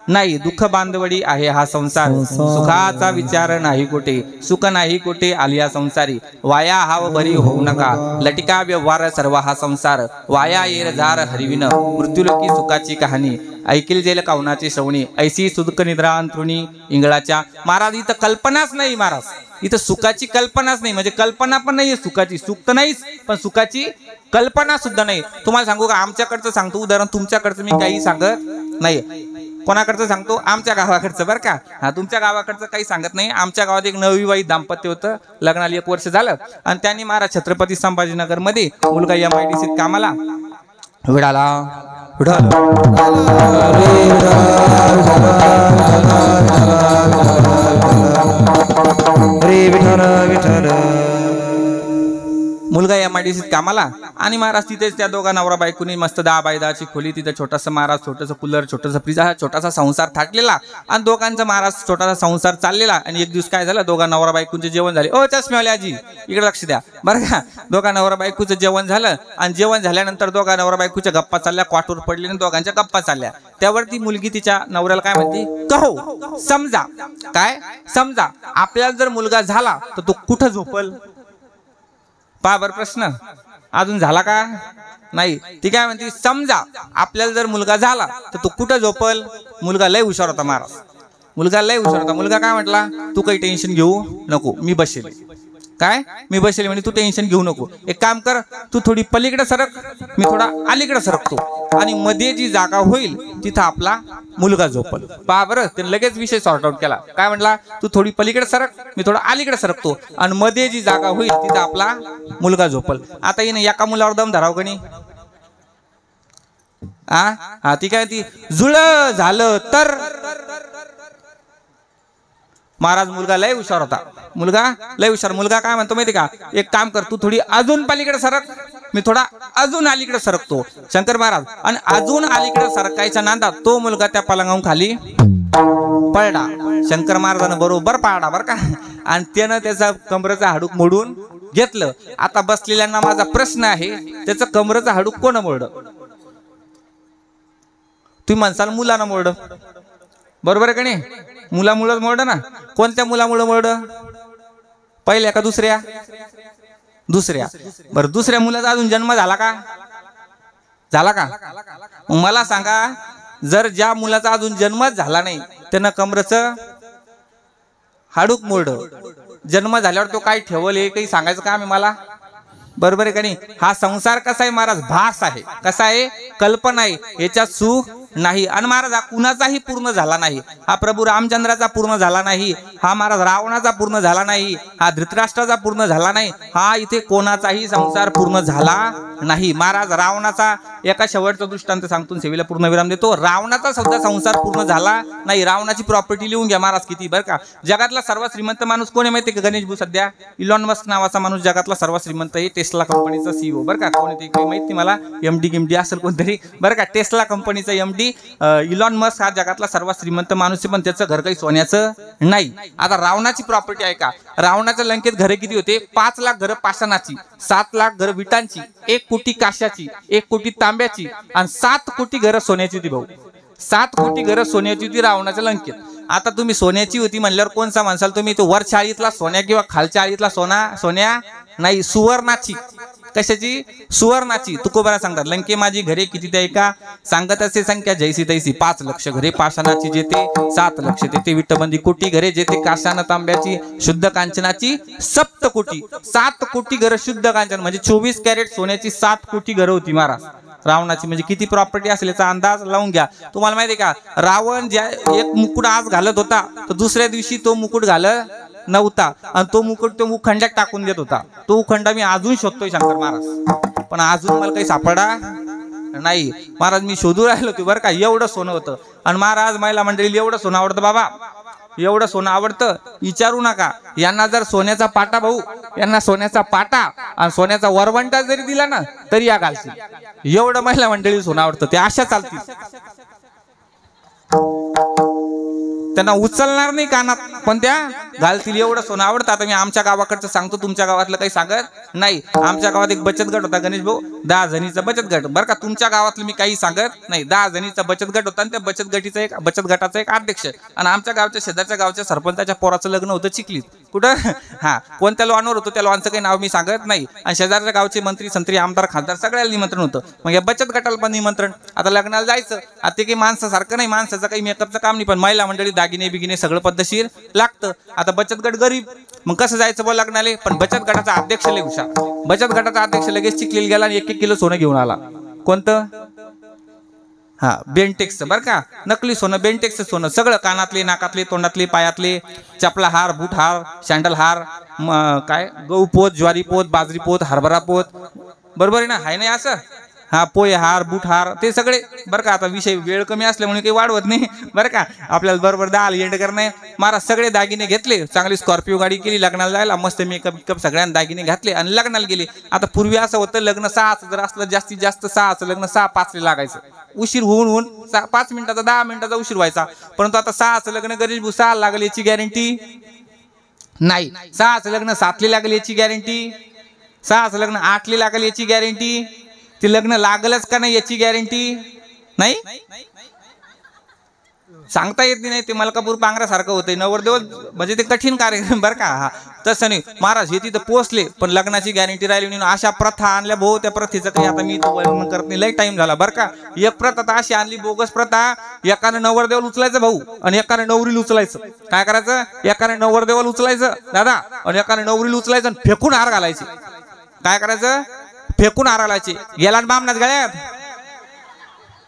नाही, दुःख बांधवडी आहे हा संसार. सुखाचा विचार नाही कुठे, सुख नाही कुठे आलिया संसारी. वाया हाव भरी होऊ नका, लटिका व्यवहार सर्व हा संसार. वाया येर झार हरिविन, मृत्यूलोकी सुखाची कहाणी. ऐकील जेल कावनाची श्रवणी, ऐसी सुख निद्रा अंतरुणी इंगळाच्या. महाराज इथं कल्पनाच नाही महाराज, इथं सुखाची कल्पनाच नाही. म्हणजे कल्पना पण नाही सुखाची, सुख तर नाहीच पण सुखाची कल्पना सुद्धा नाही. तुम्हाला सांगू का? आमच्याकडचं सांगतो उदाहरण, तुमच्याकडचं मी काही सांगत नाही. कोणाकडचं सांगतो? आमच्या गावाकडचं, बरं का? हा, तुमच्या गावाकडचं काही सांगत नाही. आमच्या गावात एक नवविवाहित दाम्पत्य होतं, लग्नाला 1 वर्ष झालं आणि त्यांनी महाराज छत्रपती संभाजीनगर मध्ये मुलगा MIDC कामाला विडाला मुलगा MIDC कामाला. आणि महाराज तिथेच त्या दोघा नवरा बायकोनी मस्त 10 बाय 10ची खोली, तिथे छोटासा महाराज, छोटासा कूलर, छोटासा फ्रीज, छोटासा संसार थाटलेला आणि दोघांचा महाराज छोटासा संसार चाललेला. आणि एक दिवस काय झालं, दोघा नवरा बायकोंचे जेवण झाले. ओ चष्मेवाले आजी इकडे लक्ष द्या, बरं का? दोघा नवरा बायकोचं जेवण झालं आणि जेवण झाल्यानंतर दोघा नवरा बायकोच्या गप्पा चालल्या, क्वाटूर पडली आणि दोघांच्या गप्पा चालल्या. त्यावरती मुलगी तिच्या नवऱ्याला काय म्हणते? कहो समजा, काय समजा आपल्याला जर मुलगा झाला तर तो कुठं झोपल? पहा बरं प्रश्न, अजून झाला का? नाही. ती काय म्हणते? समजा आपल्याला जर मुलगा झाला तर तो कुठं झोपल? मुलगा लय हुशार होता महाराज, मुलगा लय हुशार होता. मुलगा काय म्हटला? तू काही टेन्शन घेऊ नको, मी बसेल. काय? मी बसेल म्हणे, तू टेन्शन घेऊ नको. एक काम कर, तू थोडी पलीकडे सरक, मी थोडा अलीकडे सरकतो आणि मध्ये जी जागा होईल तिथं आपला मुलगा झोपल. पहा बरं, त्याने लगेच विषय सॉर्ट आउट केला. काय म्हटला? तू थोडी पलीकडे सरक, मी थोडा अलीकडे सरकतो आणि मध्ये जी जागा होईल तिथं आपला मुलगा झोपल. आता हिने एका मुलावर दम धराव का नाही? हा, ती काय ती जुळ झालं तर महाराज मुलगा लय हुशार होता, मुलगा लय हुशार. मुलगा काय म्हणतो माहिती का? एक काम कर, तू थोडी अजून पलीकडे सरक, मी थोडा अजून अलीकडे सरकतो. शंकर महाराज आणि अजून अलीकडे सरकायच्या नादात तो मुलगा त्या पलंगावून खाली पळला. शंकर महाराजानं बरोबर पाळला बरं का. आणि त्यानं त्याचा कमरेचं हाडूक मोडून घेतलं. आता बसलेल्यांना माझा प्रश्न आहे, त्याचं कमरेचं हाडूक कोण मोडलं? तुम्ही म्हणसाल मुलानं मोडलं. बरोबर आहे का नाही? मुलामुळं मोडलं ना. कोणत्या मुलामुळं मोडलं? पहिल्या का दुसऱ्या? दुसऱ्या. बरं, दुसऱ्या मुलाचा अजून जन्म झाला का? झाला का? मला सांगा, जर ज्या मुलाचा अजून जन्मच झाला नाही त्यानं कमरेचं हाडूक मोडलं, जन्म झाल्यावर तो काय ठेवल हे काही सांगायचं का आम्ही मला? बरोबर आहे का नाही? हा संसार कसा आहे महाराज? भास आहे. कसा आहे? कल्पना आहे. याच्यात सुख नाही. आणि महाराज हा कुणाचाही पूर्ण झाला नाही. हा प्रभू रामचंद्राचा पूर्ण झाला नाही. हा महाराज रावणाचा पूर्ण झाला नाही. हा धृतराष्ट्राचा पूर्ण झाला नाही. हा इथे कोणाचाही संसार पूर्ण झाला नाही. महाराज रावणाचा एका शेवटचा दृष्टांत सांगतो, सेवेला पूर्ण विराम देतो. रावणाचा सुद्धा संसार पूर्ण झाला नाही. रावणाची प्रॉपर्टी लिहून घ्या महाराज किती, बरं का. जगातला सर्वात श्रीमंत माणूस कोण आहे माहिती का गणेश भाऊ? सध्या इलॉन मस्क नावाचा माणूस जगातला सर्वात श्रीमंत आहे. टेस्ला कंपनीचा सीईओ बरं का. कोण ते काही माहिती मला, एमडी असेल कोणतरी बरं का. टेस्ला कंपनीचा एमडी इलॉन मस्क हा जगातला सर्वात श्रीमंत माणूस आहे, पण त्याचं घर काही सोन्याचं नाही. आता रावणाची प्रॉपर्टी आहे का? रावणाच्या लंकेत घरे किती होते? 5 लाख घरं पाषाणाची, 7 लाख घरं विटांची, 1 कोटी काश्याची, 1 कोटी तांब्याची आणि 7 कोटी घरं सोन्याची होती भाऊ. 7 कोटी घरं सोन्याची होती रावणाच्या लंकेत. आता तुम्ही सोन्याची होती म्हणल्यावर कोणचा म्हणसाल तुम्ही? तो वर चाळीतला सोन्या किंवा खालच्या आळीतला सोन्या नाही, सुवर्णाची. कशाची? सुवर्णाची. तुकोबारा सांगतात, लंके माझी घरे किती ते का सांगत असे संख्या जैसी तैसी. 5 लक्ष घरे पाषाणाची जेते, 7 लक्ष तेथे विटबंदी कोटी घरे जेथे काशान तांब्याची, शुद्ध कांचनाची 7 कोटी. 7 कोटी घरं शुद्ध कांचन म्हणजे 24 कॅरेट सोन्याची 7 कोटी घरं होती महाराज रावणाची. म्हणजे किती प्रॉपर्टी असेल याचा अंदाज लावून घ्या. तुम्हाला माहिती आहे का, रावण ज्या एक मुकुट आज घालत होता तर दुसऱ्या दिवशी तो मुकुट घालत नव्हता आणि तो मुकुट तो उखंड्यात टाकून देत होता. तो उखंडा मी अजून शोधतोय शंकर महाराज, पण अजून मला काही सापडा नाही महाराज. मी शोधू राहिलो होतो बरं का. एवढं सोनं होतं. आणि महाराज महिला मंडळीला एवढं सोनं आवडतं बाबा, एवढं सोनं आवडतं विचारू नका. यांना जर सोन्याचा पाटा भाऊ, यांना सोन्याचा पाटा आणि सोन्याचा वरवंटा जरी दिला ना तरी या घालतील. एवढं महिला मंडळी सोनं आवडतं. ते अशा चालतील, त्यांना उचलणार नाही कानात पण त्या घालतील. एवढं सोनं आवडतं. आता मी आमच्या गावाकडचं सांगतो, तुमच्या गावातलं काही सांगत नाही. आमच्या गावात एक बचत गट होता गणेश भाऊ, 10 जणीचा बचत गट बरं का. तुमच्या गावातलं मी काही सांगत नाही. 10 जणीचा बचत गट होता आणि त्या बचत गटाचा एक अध्यक्ष. आणि आमच्या गावच्या शेजारच्या गावच्या सरपंचाच्या पोराचं लग्न होतं चिखलीत. कुठं? हा, कोणत्या लॉनवर होतं त्या लॉनचं काही नाव मी सांगत नाही. आणि शेजारच्या गावचे मंत्री संत्री आमदार खासदार सगळ्याला निमंत्रण होतं. मग या बचत गटाला पण निमंत्रण. आता लग्नाला जायचं. आता ते काही माणसासारखं नाही, माणसाचं काही मेकअपचं काम नाही, पण महिला मंडळी दागिने बिगिने सगळं पद्धतशीर लागतं. आता बचत गट गरीब, मग कसं जायचं बोल लग्नाले? पण बचत गटाचा अध्यक्ष लय हुशार. बचत गटाचा अध्यक्ष लगेच चिखलीला गेला आणि 1-1 किलो सोनं घेऊन आला. कोणतं? हा, बेंटेक्स बरं का. नकली सोनं, बेंटेक्स सोनं सगळं. कानातले, नाकातले, तोंडातले, पायातले, चपला हार, बूट हार, सँडल हार, काय गहू पोत, ज्वारी पोत, बाजरी पोत, हरभरा पोत. बरोबर आहे ना? हाय नाही असं? हा, पोहे हार, बूट हार ते सगळे बरं का. आता विषय वेळ कमी असल्यामुळे काही वाढवत नाही बरं का. आपल्याला बरोबर 10 एंड करणे. महाराज सगळे दागिने घेतले, चांगली स्कॉर्पिओ गाडी केली, लग्नाला जायला मस्त मेकअप सगळ्यांना दागिने घातले आणि लग्नाला गेले. आता पूर्वी असं होतं, लग्न 6 जर असलं जास्तीत जास्त 6 लग्न 6:05 लागायचं. उशीर होऊन 5 मिनिटाचा 10 मिनिटाचा उशीर व्हायचा. परंतु आता 6 लग्न गरीब 6 लागेल याची गॅरंटी नाही. 6 लग्न 7 लागेल याची गॅरंटी, 6 लग्न 8 लागेल याची गॅरंटी, ते लग्न लागलच का नाही याची गॅरंटी नाही. सांगता येत नाही. ते मलकापूर पांगऱ्यासारखं होतंय. नवरदेव म्हणजे ते कठीण कार्यक्रम बरं का. हा, तसं नाही महाराज. हे तिथं पोहोचले पण लग्नाची गॅरंटी राहिली नाही. अशा प्रथा आणल्या भाऊ. त्या प्रथेचं काही आता मी तो वर्णन करत नाही, लय टाइम झाला बरं का. एक प्रथा आता अशी आणली बोगस प्रथा. एकाने नवरदेवाला उचलायचं भाऊ आणि एकाने नवरीला उचलायचं. काय करायचं? एकाने नवरदेवाला उचलायचं दादा आणि एकाने नवरीला उचलायचं आणि फेकून हार घालायचे. काय करायचं? फेकून हार घालायचे. गेला बामणाच गळ्यात.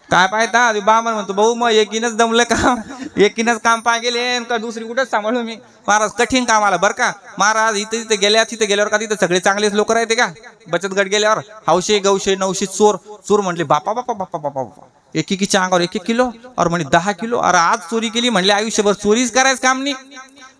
काय पाहता बामण म्हणतो भाऊ मग एकीनच दमलं काम, एकीनच काम पाय गेले का दुसरी कुठंच सांभाळू मी. महाराज कठीण काम आलं बरं का. महाराज इथे तिथे गेल्यावर का तिथे सगळे चांगलेच लोक राहते का? बचत गट गेल्यावर हौशे गौशे नवशे चोर म्हणले बापा बापा बापा बापा बापा. एकीच्या अंगावर 1-1 किलो और म्हणे 10 किलो. अरे आज चोरी केली म्हणले आयुष्यभर चोरीच करायचं काम नाही.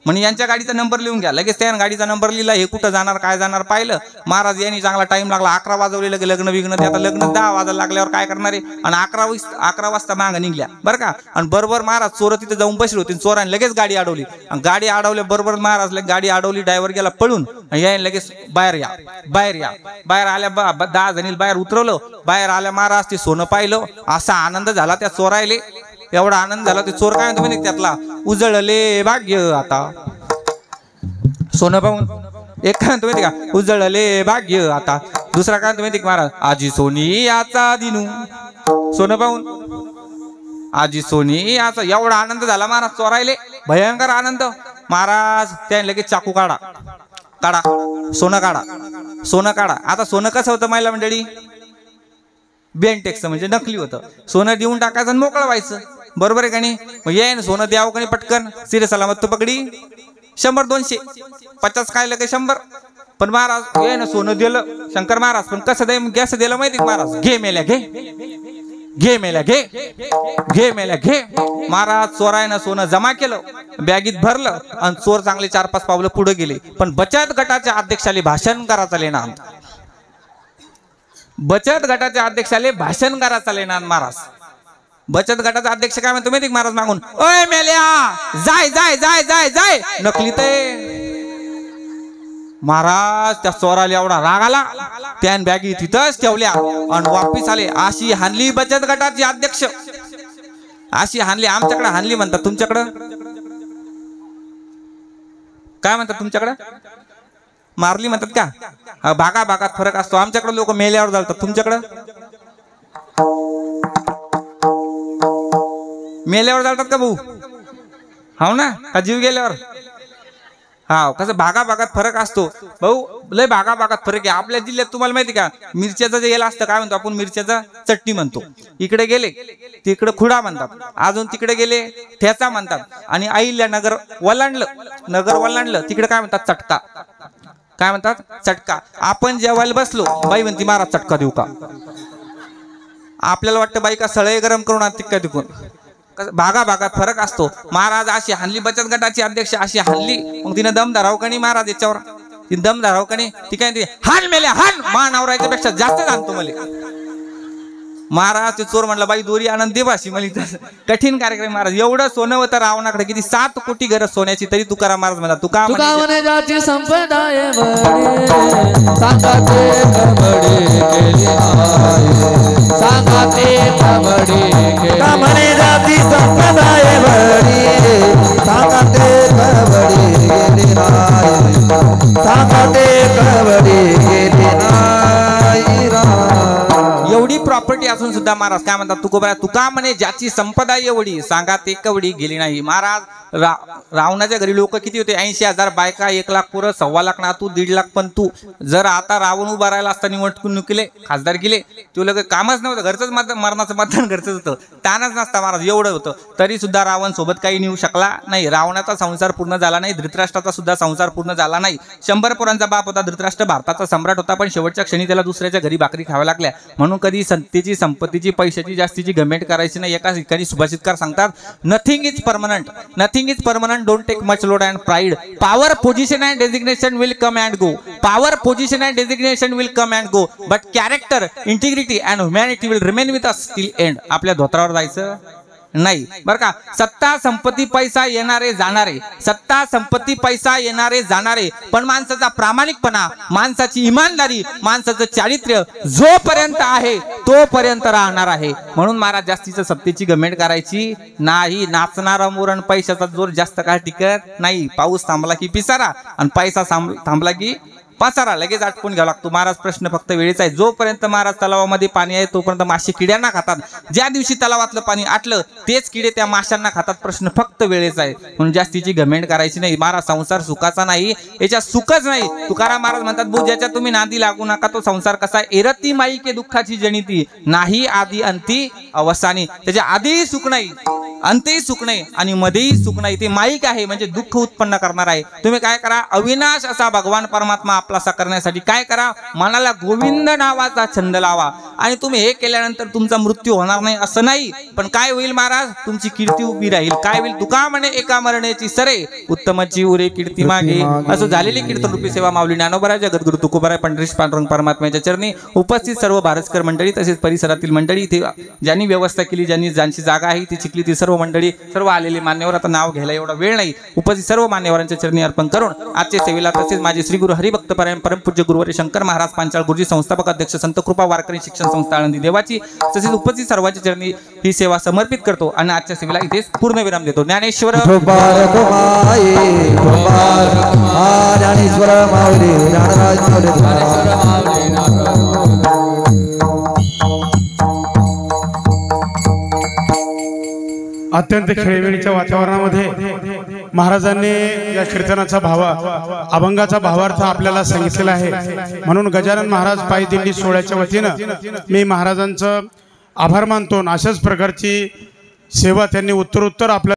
म्हणजे यांच्या गाडीचा नंबर लिहून घ्या. लगेच त्या गाडीचा नंबर लिहिला, हे कुठं जाणार काय जाणार पाहिलं. महाराज यांनी चांगला टाइम लागला, 11 वाजवले लगे लग्न विग्न. ते आता लग्न 10 वाजायला लागल्यावर काय करणार आहे. आणि 11 वाजता मागं निघल्या बरं का. आणि बरोबर महाराज चोर तिथे जाऊन बसले होते. चोराने लगेच गाडी अडवली. आणि गाडी अडवल्या बरोबर महाराज गाडी अडवली, ड्रायव्हर गेला पळून. याने लगेच बाहेर या. बाहेर आल्या 10 जणी बाहेर उतरवलं. बाहेर आल्या महाराज ते सोनं पाहिलं. असा आनंद झाला त्या चोरायले, एवढा आनंद झाला. ते चोर काय म्हणतो माहिती त्यातला, उजळले भाग्य आता. सोनं पाहून एक काय म्हणतो माहिती का, उजळले भाग्य आता. दुसरा काय म्हणतो माहिती का महाराज, आजी सोनी याचा दिनू. सोनं पाहून आजी सोनी याचा. एवढा आनंद झाला महाराज चोरायले, भयंकर आनंद. महाराज त्याने लगेच चाकू काढा, सोनं काढा. आता सोनं कसं होतं महिला मंडळी, बेंटेक्स म्हणजे नकली होतं. सोनं देऊन टाकायचं आणि मोकळं व्हायचं, बरोबर आहे का नाही. मग ये ना सोनं द्यावं का नाही पटकन, सिरे सलामत तो पकडी. 100 200 50 काय लगे 100. पण महाराज ये ना सोनं दिलं शंकर महाराज. पण कसं कसं दिलं माहिती का महाराज, घे मेल्या घे. महाराज चोरायनं सोनं जमा केलं, बॅगीत भरलं आणि चोर चांगले 4-5 पावलं पुढे गेले. पण बचत गटाच्या अध्यक्षाले भाषण करायचा लेणार, बचत गटाच्या अध्यक्षाले भाषण करायचा लेणार महाराज. बचत गटाचा अध्यक्ष काय म्हणतो माहिती महाराज मागून, ओय मेल्या जाय जाय जाय जाय जाय. नकली ते महाराज त्या चोराला एवढा राग आला, त्यान बॅगी तिथंच ठेवल्या आणि वापिस आले. अशी हानली बचत गटाची अध्यक्ष, अशी हानली. आमच्याकडे हानली म्हणतात, तुमच्याकडं काय म्हणतात, तुमच्याकडं मारली म्हणतात का. भागात फरक असतो. आमच्याकडे लोक मेल्यावर जातात, तुमच्याकडं मेल्यावर जातात का भाऊ, हाव ना, का जीव गेल्यावर. हा कसं भागात फरक असतो भाऊ, लय भागात फरक आहे. आपल्या जिल्ह्यात तुम्हाला माहिती का, मिरच्याचं जे याला असतं काय म्हणतो आपण, मिरच्याचा चटणी म्हणतो. इकडे गेले तिकडे खुडा म्हणतात, अजून तिकडे गेले ठेचा म्हणतात. आणि आईला नगर वलांडलं तिकडे काय म्हणतात, चटका. काय म्हणतात, चटका. आपण जेवायला बसलो, बाई म्हणती महाराज चटका देऊ का. आपल्याला वाटतं बाई का सळई गरम करून आणते का तिकून. भागात फरक असतो. महाराज अशी हानली बचत गटाची अध्यक्ष, अशी हानली. मग तिने दम धराव का नाही महाराज याच्यावर, तिने दम धराव का नाही. ती काय हान मेल्या हान, मान आवरायच्या पेक्षा जास्त जाणतो मला. महाराज ते चोर म्हणला, बाई दोरी आनंद देवाशी मला. कठीण कार्यक्रम महाराज. एवढं सोनं होतं रावणाकडे, किती 7 कोटी गरज सोन्याची, तरी तुकाराम महाराज म्हणला तुका म्हणे जाची संपदा सांगाते म्हणे जाती संपदाय बडी, सांगाते कबडी गेली नाही, सांगाते कबडी गेली नाही रा. एवढी प्रॉपर्टी असून सुद्धा महाराज काय म्हणतात, तुका म्हणे ज्याची संपदा एवढी, सांगा ते कवडी गेली नाही. महाराज रावणाच्या घरी लोक किती होते, 80,000 बायका, 1 लाख पुरं, 1.25 लाख नातू, 1.5 लाख पण तू. जर आता रावण उभा राहिला असता, निवडून निकले खासदार गेले, तो लगे कामच नव्हतं, घरचंच मरणाचं मतदान घरचंच होतं, तानच नसता महाराज. एवढं होतं तरी सुद्धा रावण सोबत काही नेऊ शकला नाही. रावणाचा संसार पूर्ण झाला नाही, धृतराष्ट्राचा सुद्धा संसार पूर्ण झाला नाही. 100 पोरांचा बाप होता धृतराष्ट्र, भारताचा सम्राट होता. पण शेवटच्या क्षणी त्याला दुसऱ्याच्या घरी भाकरी खाव्या लागल्या. म्हणून कधी सत्तेची, संपत्तीची, पैशाची जास्तीची गमेंट करायची नाही. एका ठिकाणी सुभाषितकार सांगतात, nothing is permanent, don't take much load and pride. Power, position and designation will come and go. Power, position and designation will come and go, but character, integrity and humanity will remain with us till end. आपल्या धोत्रावर जायचं नाही बरं का. सत्ता, संपत्ती, पैसा येणारे जाणारे, सत्ता, संपत्ती, पैसा येणारे जाणारे, पण माणसाचा प्रामाणिकपणा, माणसाची इमानदारी, माणसाचं चारित्र्य जोपर्यंत आहे तोपर्यंत राहणार आहे. म्हणून महाराज जास्तीचं सत्तेची गमेंट करायची नाही. नाचणारा मोरण पैशाचा जोर जास्त काळ टिकत नाही. पाऊस थांबला की पिसारा आणि पैसा थांबला की पसारा लगेच आटपून घ्यावा लागतो. महाराज प्रश्न फक्त वेळेचा आहे. जोपर्यंत महाराज तलावामध्ये पाणी आहे तोपर्यंत मासे किड्यांना खातात. ज्या दिवशी तलावातलं पाणी आटलं तेच किडे त्या माशांना खातात. प्रश्न फक्त वेळेचा आहे. म्हणून जास्तीची घमेंड करायची नाही. महाराज संसार सुखाचा नाही, याच्या सुखच नाही. तुकाराम महाराज म्हणतात, भाऊ ज्याच्या तुम्ही नादी लागू नका तो संसार कसा एरती माई के दुःखाची जनिती, नाही आधी अंती अवसानी. त्याच्या आधीही सुख नाही, अंतही सुख नाही आणि मध्येही सुख नाही. ते माईक आहे म्हणजे दुःख उत्पन्न करणार आहे. तुम्ही काय करा, अविनाश असा भगवान परमात्मा आपलासा करण्यासाठी काय करा, मनाला गोविंद नावाचा छंद लावा. आणि तुम्ही हे केल्यानंतर तुमचा मृत्यू होणार नाही असं नाही, पण काय होईल महाराज, तुमची कीर्ती उभी राहील. काय होईल, तुका म्हणे एका मरण्याची सरे उत्तमाची उरे कीर्ती मागे. असं झालेली कीर्तन रूपी सेवा माऊली ज्ञानोबराय जगद्गुरु तुकोबाराय पंढरीश पांडुरंग परमात्म्याच्या चरणी उपस्थित सर्व भारतकर मंडळी तसेच परिसरातील मंडळी, इथे ज्यांनी व्यवस्था केली, ज्यांची जागा आहे ती चिखली, ती सर्व मंडळी, सर्व आलेले मान्यवर, आता नाव घ्यायला एवढा वेळ नाही, उपस्थित सर्व मान्यवरांच्या चरणी अर्पण करून आजच्या सेवेला तसेच माझे श्री गुरु हरिभक्त परमपूज्य गुरुवर्य शंकर महाराज पांचाळ गुरुजी संस्थापक अध्यक्ष संत कृपा वारकरी शिक्षण संस्था आळंदी देवाची तसेच उपस्थित सर्वांच्या चरणी ही सेवा समर्पित करतो आणि आजच्या सेवेला इथेच पूर्ण विराम देतो. ज्ञानेश्वर अत्यंत खेळीमेळीच्या वातावरणामध्ये महाराजांनी या कीर्तनाचा अभंगाचा भावार्थ आपल्याला सांगितलेला आहे. म्हणून गजानन महाराज पायी दिंडी सोहळ्याच्या वतीनं मी महाराजांचं आभार मानतो. अशाच प्रकारची सेवा त्यांनी उत्तरोत्तर आपल्या